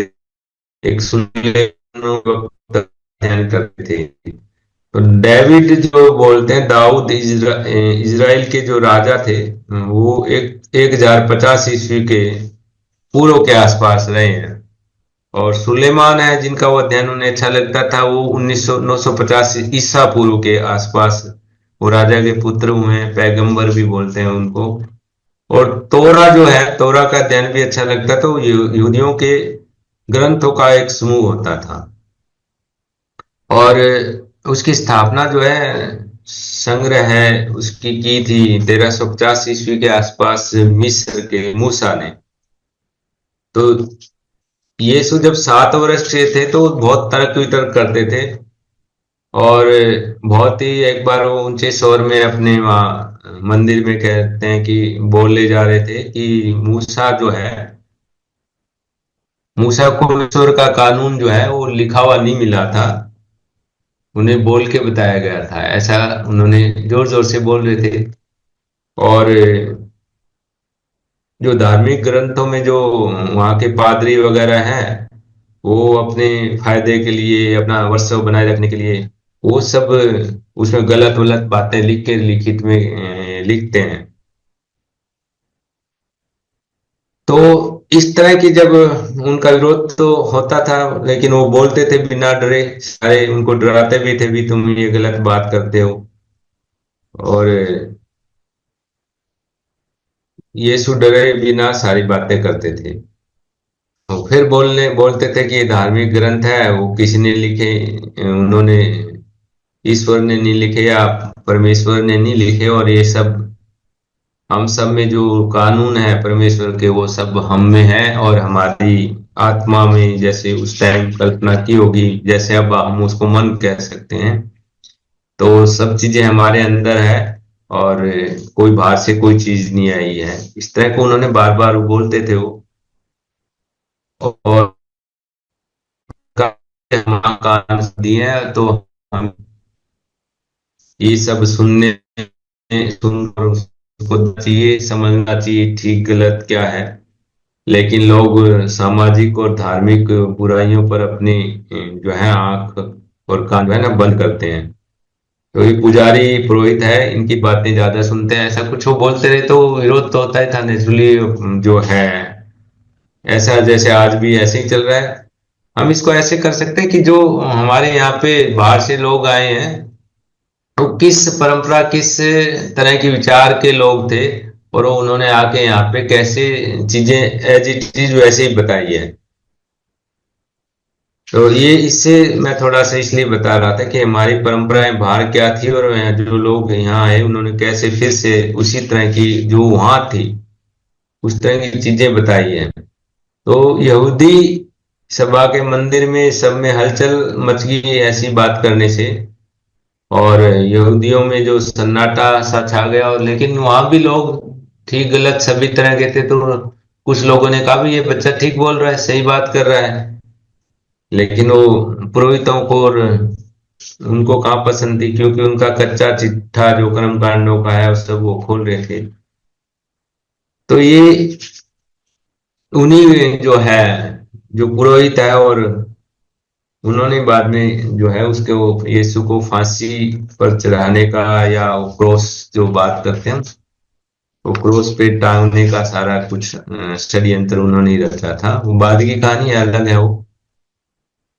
एक सुलेमान का अध्ययन करते थे। तो डेविड जो बोलते हैं, दाऊद इजराइल के जो राजा थे, वो 1050 ईस्वी के पूर्व के आसपास रहे हैं। और सुलेमान है जिनका वो अध्ययन उन्हें अच्छा लगता था, वो 950 ईसा पूर्व के आसपास वो राजा के पुत्र हुए हैं, पैगंबर भी बोलते हैं उनको। और तोरा जो है, तोरा का अध्ययन भी अच्छा लगता था। तो यहूदियों के ग्रंथों का एक समूह होता था। और उसकी स्थापना जो है, संग्रह है उसकी की थी 1350 ईस्वी के आसपास मिस्र के मूसा ने। तो यीशु जब 7 वर्ष के थे तो बहुत तर्क वितर्क करते थे। और बहुत ही, एक बार वो ऊंचे स्वर में अपने वहाँ मंदिर में कहते हैं कि बोले जा रहे थे कि मूसा जो है, मूसा को ईश्वर का कानून जो है वो लिखा हुआ नहीं मिला था। उन्हें बोल के बताया गया था, ऐसा उन्होंने जोर जोर से बोल रहे थे। और जो धार्मिक ग्रंथों में जो वहाँ के पादरी वगैरह हैं, वो अपने फायदे के लिए, अपना वर्चस्व बनाए रखने के लिए, वो सब उसमें गलत वलत बातें लिख के लिखित में लिखते हैं। तो इस तरह की जब उनका विरोध तो होता था, लेकिन वो बोलते थे बिना डरे, सारे उनको डराते भी थे भी तुम ये गलत बात करते हो। और यीशु डरे बिना सारी बातें करते थे। तो फिर बोलते थे कि ये धार्मिक ग्रंथ है, वो किसी ने लिखे, उन्होंने, ईश्वर ने नहीं लिखे या परमेश्वर ने नहीं लिखे, और ये सब हम सब में जो कानून है परमेश्वर के, वो सब हम में है, और हमारी आत्मा में जैसे उस टाइम कल्पना की होगी, जैसे अब हम उसको मन कह सकते हैं, तो सब चीजें हमारे अंदर है, और कोई बाहर से कोई चीज नहीं आई है। इस तरह को उन्होंने बार बार बोलते थे वो। और हम कान दिए हैं, तो हम ये सब सुनकर उसको चाहिए, समझना चाहिए ठीक गलत क्या है। लेकिन लोग सामाजिक और धार्मिक बुराइयों पर अपनी जो है आंख और कान जो है ना बंद करते हैं। तो ये पुजारी पुरोहित है, इनकी बातें ज्यादा सुनते हैं, ऐसा कुछ वो बोलते रहे तो विरोध तो होता ही था नेचुरली जो है। ऐसा जैसे आज भी ऐसे ही चल रहा है। हम इसको ऐसे कर सकते हैं कि जो हमारे यहाँ पे बाहर से लोग आए हैं, तो किस परंपरा, किस तरह के विचार के लोग थे, और वो उन्होंने आके यहाँ पे कैसे चीजें एज इट इज वैसे ही बताई है। तो ये इससे मैं थोड़ा सा इसलिए बता रहा था कि हमारी परंपराएं बाहर क्या थी, और जो लोग यहाँ आए उन्होंने कैसे फिर से उसी तरह की जो वहां थी उस तरह की चीजें बताई है। तो यहूदी सभा के मंदिर में सब में हलचल मच गई ऐसी बात करने से, और यहूदियों में जो सन्नाटा सा छा गया। और लेकिन वहां भी लोग ठीक गलत सभी तरह के थे, तो कुछ लोगों ने कहा भी ये बच्चा ठीक बोल रहा है, सही बात कर रहा है। लेकिन वो पुरोहितों को और उनको कहाँ पसंद थी, क्योंकि उनका कच्चा चिट्ठा जो कर्म कांडों का है उस सब वो खोल रहे थे। तो ये उन्हीं जो है, जो पुरोहित है, और उन्होंने बाद में जो है उसके वो यीशु को फांसी पर चढ़ाने का, या वो क्रॉस जो बात करते हैं, वो क्रॉस पे टांगने का सारा कुछ षड्यंत्र उन्होंने ही रचा था। वो बाद की कहानी अलग है वो।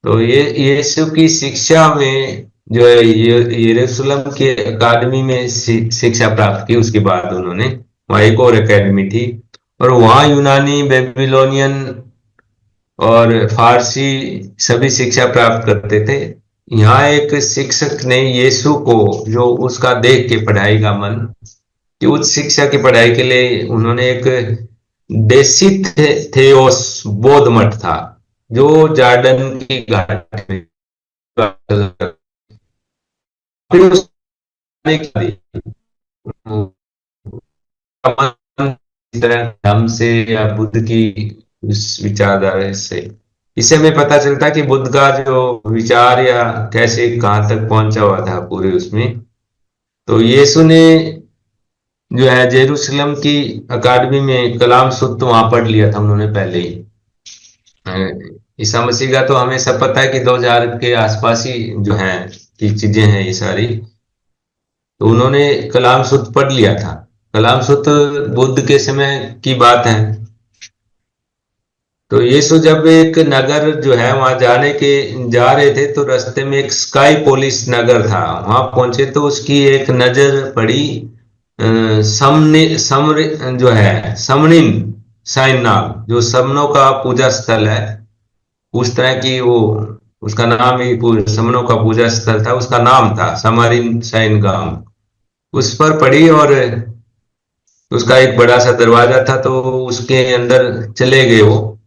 तो ये यीशु की शिक्षा में जो है ये यरूशलेम के अकादमी में शिक्षा प्राप्त की। उसके बाद उन्होंने वहाँ एक और एकेडमी थी, और वहाँ यूनानी, बेबीलोनियन और फारसी सभी शिक्षा प्राप्त करते थे। यहाँ एक शिक्षक ने यीशु को जो उसका देख के पढ़ाई का मन, कि उच्च शिक्षा की पढ़ाई के लिए उन्होंने एक देसी थेओस बौद्ध मठ था जो जार्डन की घाटी में, फिर उस इस तरह धर्म से या बुद्ध की उस विचारधारा से इसे हमें पता चलता है कि बुद्ध का जो विचार या कैसे कहाँ तक पहुंचा हुआ था पूरे उसमें। तो यीशु ने जो है जेरूसलम की अकादमी में कलाम शुद्ध वहां पढ़ लिया था उन्होंने पहले ही। अ, ईसा मसीह का तो हमें सब पता है कि 2000 के आसपास ही जो है की चीजें हैं ये सारी। तो उन्होंने कलाम शुद्ध पढ़ लिया था। कलाम शुद्ध बुद्ध के समय की बात है। तो यीशु जब एक नगर जो है वहां जा रहे थे, तो रास्ते में एक स्काई पोलिस नगर था, वहां पहुंचे तो उसकी एक नजर पड़ी जो है समनिन साइन नाम, जो समनों का पूजा स्थल है, उस तरह की वो, उसका नाम ही समनों का पूजा स्थल था, उसका नाम था समारिन साइन गांव। उस पर पड़ी, और उसका एक बड़ा सा दरवाजा था, तो उसके अंदर चले गए वो।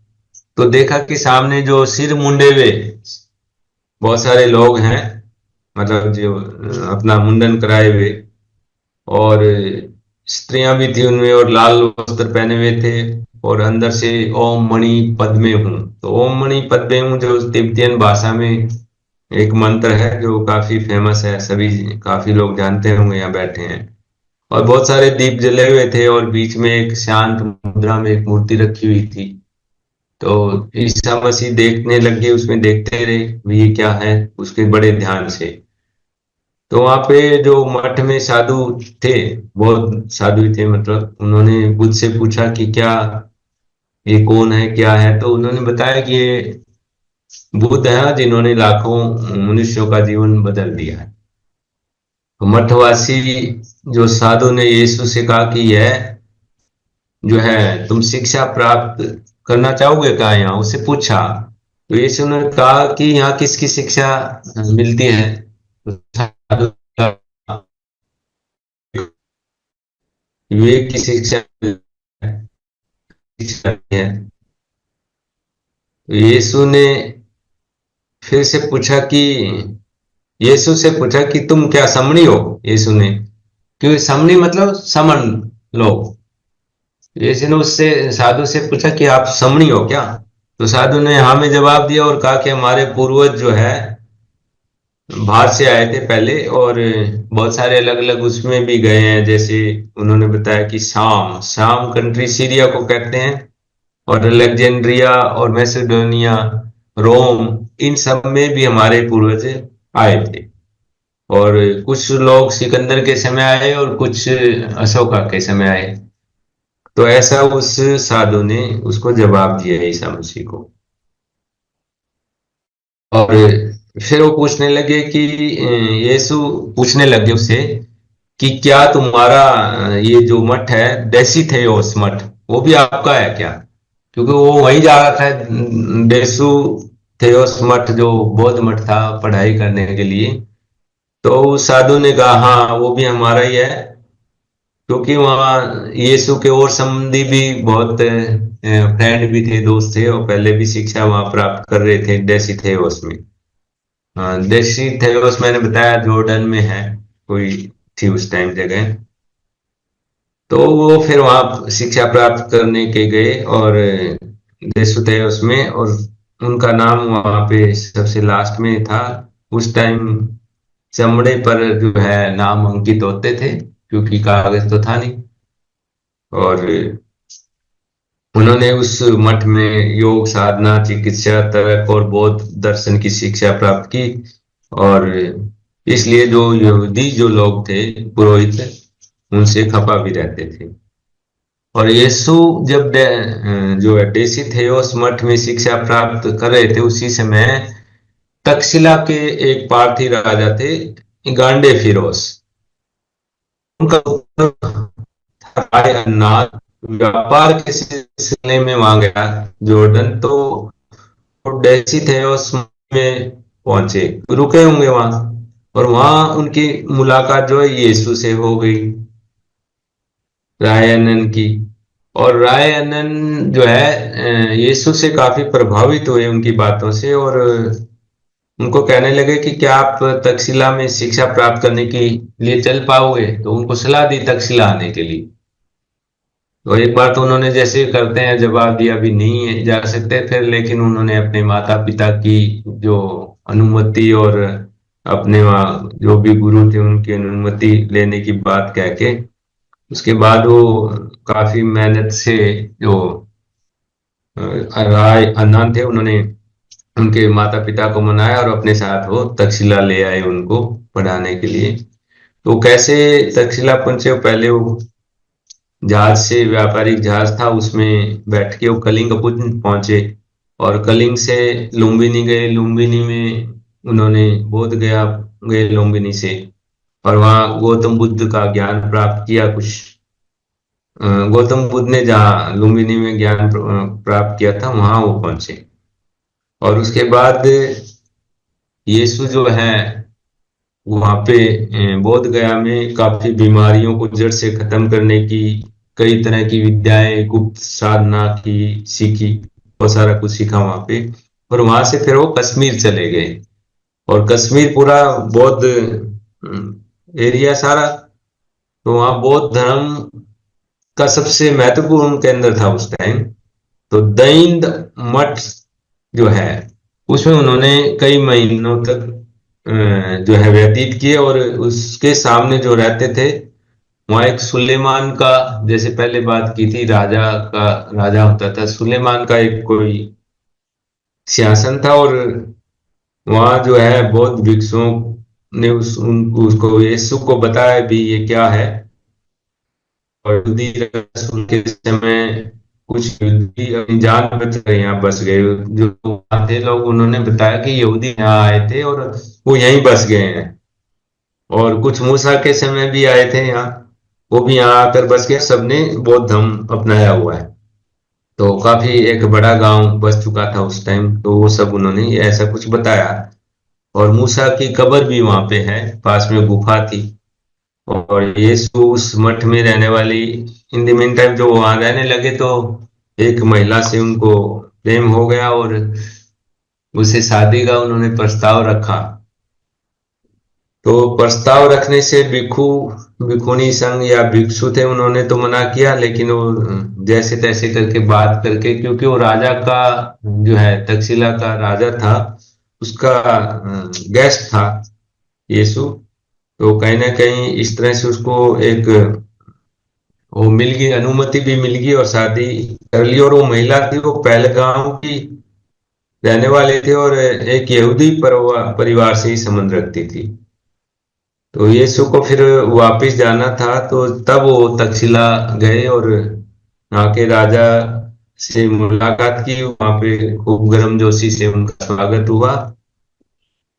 तो देखा कि सामने जो सिर मुंडे हुए बहुत सारे लोग हैं, मतलब जो अपना मुंडन कराए हुए, और स्त्रियां भी थी उनमें, और लाल वस्त्र पहने हुए थे, और अंदर से ओम मणि पद्मे हूँ। तो ओम मणि पद्मे हूँ जो तिब्बतियन भाषा में एक मंत्र है जो काफी फेमस है, सभी काफी लोग जानते होंगे, यहाँ बैठे हैं। और बहुत सारे दीप जले हुए थे और बीच में एक शांत मुद्रा में एक मूर्ति रखी हुई थी। तो ईसा मसीह देखने लगे, उसमें देखते रहे भी ये क्या है, उसके बड़े ध्यान से। तो वहां पे जो मठ में साधु थे, बहुत साधु थे, मतलब उन्होंने बुद्ध से पूछा कि क्या ये कौन है, क्या है। तो उन्होंने बताया कि ये बुद्ध है जिन्होंने लाखों मनुष्यों का जीवन बदल दिया है। तो मठवासी जो साधु ने यीशु से कहा कि यह जो है, तुम शिक्षा प्राप्त करना चाहोगे क्या, यहाँ उससे पूछा। तो यीशु ने कहा कि यहाँ किसकी शिक्षा मिलती है। तो साधु ने कहा, विवेक की शिक्षा शिक्षा है। तो यीशु से पूछा कि तुम क्या समणी हो। यीशु ने, क्योंकि समणी मतलब समन लोग। यीशु ने उससे साधु से पूछा कि आप समणी हो क्या। तो साधु ने हाँ में जवाब दिया और कहा कि हमारे पूर्वज जो है बाहर से आए थे पहले, और बहुत सारे अलग अलग उसमें भी गए हैं। जैसे उन्होंने बताया कि शाम शाम कंट्री सीरिया को कहते हैं, और अलेक्जेंड्रिया और मैसेडोनिया, रोम, इन सब में भी हमारे पूर्वज आए थे। और कुछ लोग सिकंदर के समय आए और कुछ अशोका के समय आए। तो ऐसा उस साधु ने उसको जवाब दिया ईसा मसीह को। और फिर वो पूछने लगे कि यीशु पूछने लगे उससे कि क्या तुम्हारा ये जो मठ है, देसी थेओस मठ, वो भी आपका है क्या। क्योंकि वो वहीं जा रहा था, देसु थेओस मठ जो बौद्ध मठ था, पढ़ाई करने के लिए। तो उस साधु ने कहा हाँ वो भी हमारा ही है, क्योंकि वहाँ यीशु के और संबंधी भी बहुत फ्रेंड भी थे, दोस्त थे, और पहले भी शिक्षा वहाँ प्राप्त कर रहे थे देसी थेओस में। हाँ, देसी थेओस मैंने बताया जॉर्डन में है, कोई थी उस टाइम जगह। तो वो फिर वहाँ शिक्षा प्राप्त करने के गए और देशु थेओस में, और उनका नाम वहाँ पे सबसे लास्ट में था। उस टाइम चमड़े पर जो है नाम अंकित होते थे, क्योंकि कागज तो था नहीं। और उन्होंने उस मठ में योग साधना, चिकित्सा, तर्क और बौद्ध दर्शन की शिक्षा प्राप्त की। और इसलिए जो यहूदी जो लोग थे, पुरोहित, उनसे खफा भी रहते थे। और यीशु जब जो है देसी थेओस मठ में शिक्षा प्राप्त कर रहे थे, उसी समय तक्षशिला के एक पारथी राजा थे, गांडे फिरोज। उनका अनाथ व्यापार के सिलसिले में वहां गया जॉर्डन। तो वो डेसी थे उसमें पहुंचे, रुके होंगे वहां, और वहां उनकी मुलाकात जो है यीशु से हो गई, राय अनन की। और राय अनन जो है यीशु से काफी प्रभावित हुए उनकी बातों से, और उनको कहने लगे कि क्या आप तक्षशिला में शिक्षा प्राप्त करने के लिए चल पाओगे। तो उनको सलाह दी तक्षशिला आने के लिए। तो एक बार तो उन्होंने जैसे करते हैं जवाब दिया भी नहीं है जा सकते, फिर लेकिन उन्होंने अपने माता पिता की जो अनुमति और अपने वहाँ जो भी गुरु थे उनकी अनुमति लेने की बात कह के, उसके बाद वो काफी मेहनत से जो राय अन्ना थे, उन्होंने उनके माता पिता को मनाया और अपने साथ वो तक्षशिला ले आए उनको पढ़ाने के लिए। तो कैसे तक्षशिला पहुंचे, पहले वो जहाज से, व्यापारिक जहाज था, उसमें बैठ के वो कलिंग पहुंचे। और कलिंग से लुम्बिनी गए, लुम्बिनी में उन्होंने बोध गया, गए लुम्बिनी से, और वहाँ गौतम बुद्ध का ज्ञान प्राप्त किया कुछ। गौतम बुद्ध ने जहाँ लुम्बिनी में ज्ञान प्राप्त किया था, वहां वो पहुंचे। और उसके बाद यीशु जो है वहां पे बोध गया में काफी बीमारियों को जड़ से खत्म करने की कई तरह की विद्याएं, गुप्त साधना की सीखी, बहुत सारा कुछ सीखा वहां पे। और वहां से फिर वो कश्मीर चले गए, और कश्मीर पूरा बौद्ध एरिया सारा। तो वहाँ बौद्ध धर्म का सबसे महत्वपूर्ण केंद्र था उस टाइम। तो दईंद मठ जो है, उसमें उन्होंने कई महीनों तक जो है व्यतीत किए। और उसके सामने जो रहते थे, वहाँ एक सुलेमान का, जैसे पहले बात की थी, राजा का, राजा होता था, सुलेमान का एक कोई सिंहासन था। और वहाँ जो है बौद्ध भिक्षुओं ने उसको, यीशु को बताया भी ये क्या है। और यहूदी रसूल के समय कुछ यहूदी अपनी जान बच कर यहाँ बस गए। जो वहाँ थे लोग, उन्होंने बताया कि यहूदी यहाँ आए थे और वो यहीं बस गए हैं। और कुछ मूसा के समय भी आए थे यहाँ, वो भी यहाँ आकर बस गए। सबने बौद्ध धर्म अपनाया हुआ है। तो काफी एक बड़ा गांव बस चुका था उस टाइम। तो वो सब उन्होंने ऐसा कुछ बताया। और मूसा की कब्र भी वहां पे है, पास में गुफा थी। और यीशु उस मठ में रहने वाली, इन द मीन टाइम जो वहां रहने लगे, तो एक महिला से उनको प्रेम हो गया और उसे शादी का उन्होंने प्रस्ताव रखा। तो प्रस्ताव रखने से भिक्षु, भिक्षुणी संघ या भिक्षु थे, उन्होंने तो मना किया। लेकिन वो जैसे तैसे करके बात करके, क्योंकि वो राजा का जो है, तक्षशिला का राजा था, उसका गेस्ट था यीशु। तो कहीं ना कहीं इस तरह से उसको एक वो मिल गई, अनुमति भी मिल गई और शादी कर ली। और वो महिला थी, वो पहलगाम की रहने वाले थे और एक यहूदी परिवार से ही संबंध रखती थी। तो यीशु को फिर वापस जाना था, तो तब वो तक्षशिला गए और वहाँ के राजा से मुलाकात की। वहाँ पे खूब गर्मजोशी से उनका स्वागत हुआ।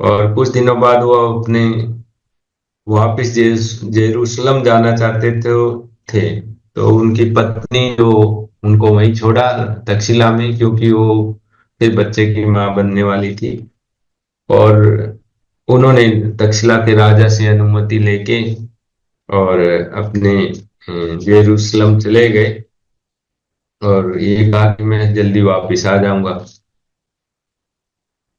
और कुछ दिनों बाद वो अपने वापस जेरूशलम जाना चाहते थे। तो उनकी पत्नी जो, उनको वहीं छोड़ा तक्षशिला में, क्योंकि वो फिर बच्चे की माँ बनने वाली थी। और उन्होंने तक्षशिला के राजा से अनुमति लेके और अपने जेरूशलम चले गए। और ये कहा कि मैं जल्दी वापस आ जाऊंगा।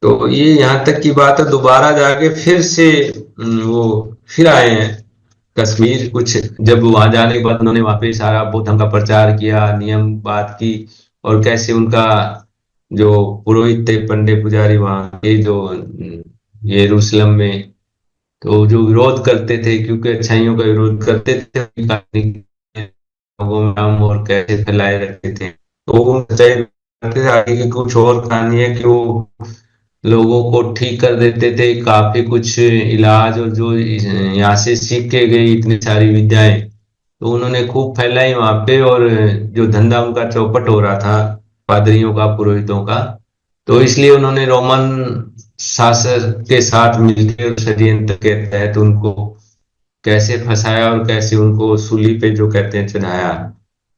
तो ये यहाँ तक की बात है। दोबारा जाके फिर से वो फिर आए हैं कश्मीर। कुछ जब वहां जाने के बाद उन्होंने वहां पे सारा बौद्ध धर्म का प्रचार किया, नियम बात की। और कैसे उनका जो पुरोहित थे, पंडित पुजारी वहां के, जो यरूशलेम में, तो जो विरोध करते थे, क्योंकि अच्छाइयों का विरोध करते थे, लोगों में नाम और कैसे फैलाए रखते थे। तो वो सच्चाई करते थे। आगे की कुछ और कहानी है कि वो लोगों को ठीक कर देते थे, काफी कुछ इलाज, और जो यहाँ से सीख के गई इतनी सारी विद्याएं, तो उन्होंने खूब फैलाई वहां पे। और जो धंधा उनका चौपट हो रहा था, पादरियों का, पुरोहितों का, तो इसलिए उन्होंने रोमन शासक के साथ मिलकर षड्यंत्र के तहत उनको कैसे फंसाया और कैसे उनको सूली पे, जो कहते हैं, चढ़ाया।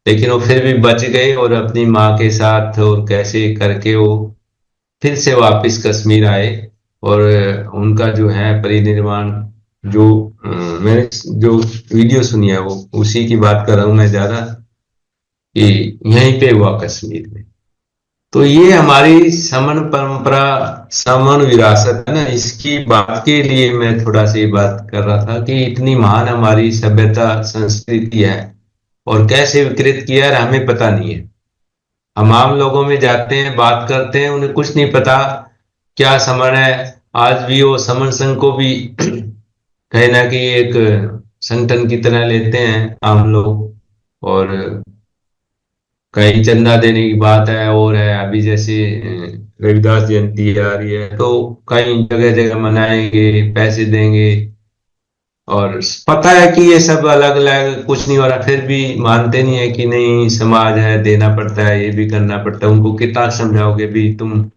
लेकिन वो फिर भी बच गए और अपनी माँ के साथ और कैसे करके वो फिर से वापस कश्मीर आए। और उनका जो है परिनिर्वाण, जो मैंने जो वीडियो सुनी है, वो उसी की बात कर रहा हूँ मैं ज्यादा, कि यहीं पे हुआ, कश्मीर में। तो ये हमारी समन परंपरा, समन विरासत है ना, इसकी बात के लिए मैं थोड़ा सी बात कर रहा था कि इतनी महान हमारी सभ्यता संस्कृति है, और कैसे विकृत किया है हमें पता नहीं है। हम आम लोगों में जाते हैं, बात करते हैं, उन्हें कुछ नहीं पता क्या समण है। आज भी वो समण संघ को भी कहीं ना कहीं एक संगठन की तरह लेते हैं आम लोग। और कहीं चंदा देने की बात है, और है अभी जैसे रविदास जयंती आ रही है, तो कहीं जगह जगह मनाएंगे, पैसे देंगे। और पता है कि ये सब अलग अलग कुछ नहीं हो रहा, फिर भी मानते नहीं है कि नहीं, समाज है, देना पड़ता है, ये भी करना पड़ता है। उनको कितना समझाओगे भी तुम,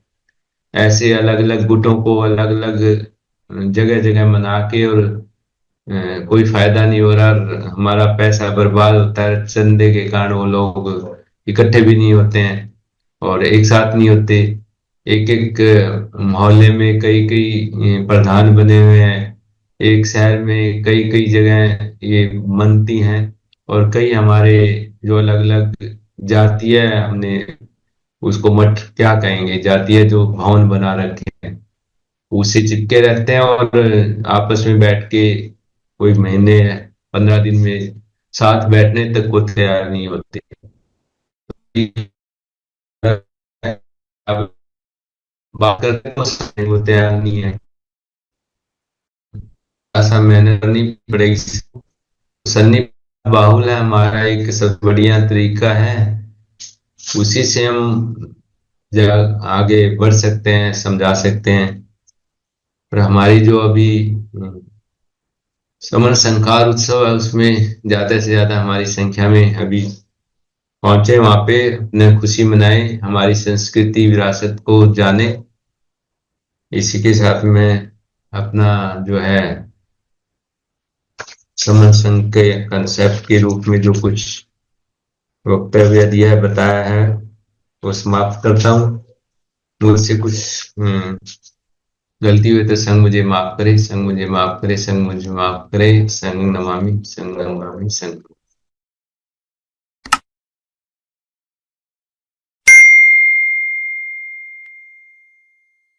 ऐसे अलग अलग गुटों को अलग अलग जगह जगह मना के, और कोई फायदा नहीं हो रहा, हमारा पैसा बर्बाद होता है चंदे के कारण। वो लोग इकट्ठे भी नहीं होते हैं और एक साथ नहीं होते। एक एक मोहल्ले में कई कई प्रधान बने हुए हैं। एक शहर में कई कई जगह ये मनती हैं। और कई हमारे जो अलग अलग जातीय, हमने उसको मठ क्या कहेंगे, जातीय जो भवन बना रखे हैं, उससे चिपके रहते हैं। और आपस में बैठ के कोई महीने 15 दिन में साथ बैठने तक को तैयार नहीं होते। अब बात करते हैं, वो तैयार नहीं है। ऐसा मेहनत करनी पड़ेगी। सन्नी बाहुल है हमारा एक सबसे बढ़िया तरीका है, उसी से हम आगे बढ़ सकते हैं, समझा सकते हैं। और हमारी जो अभी समन संकार उत्सव है, उसमें ज्यादा से ज्यादा हमारी संख्या में अभी पहुंचे, वहां पे अपने खुशी मनाए, हमारी संस्कृति विरासत को जाने। इसी के साथ में अपना जो है समन संघ के कंसेप्ट के रूप में जो कुछ वक्तव्य दिया है, बताया है, वो समाप्त करता हूँ। मुझसे कुछ गलती हुई तो संघ मुझे माफ करे, संघ मुझे माफ करे, संघ मुझे माफ करे, संघ नमामि संघ नमामि संघ।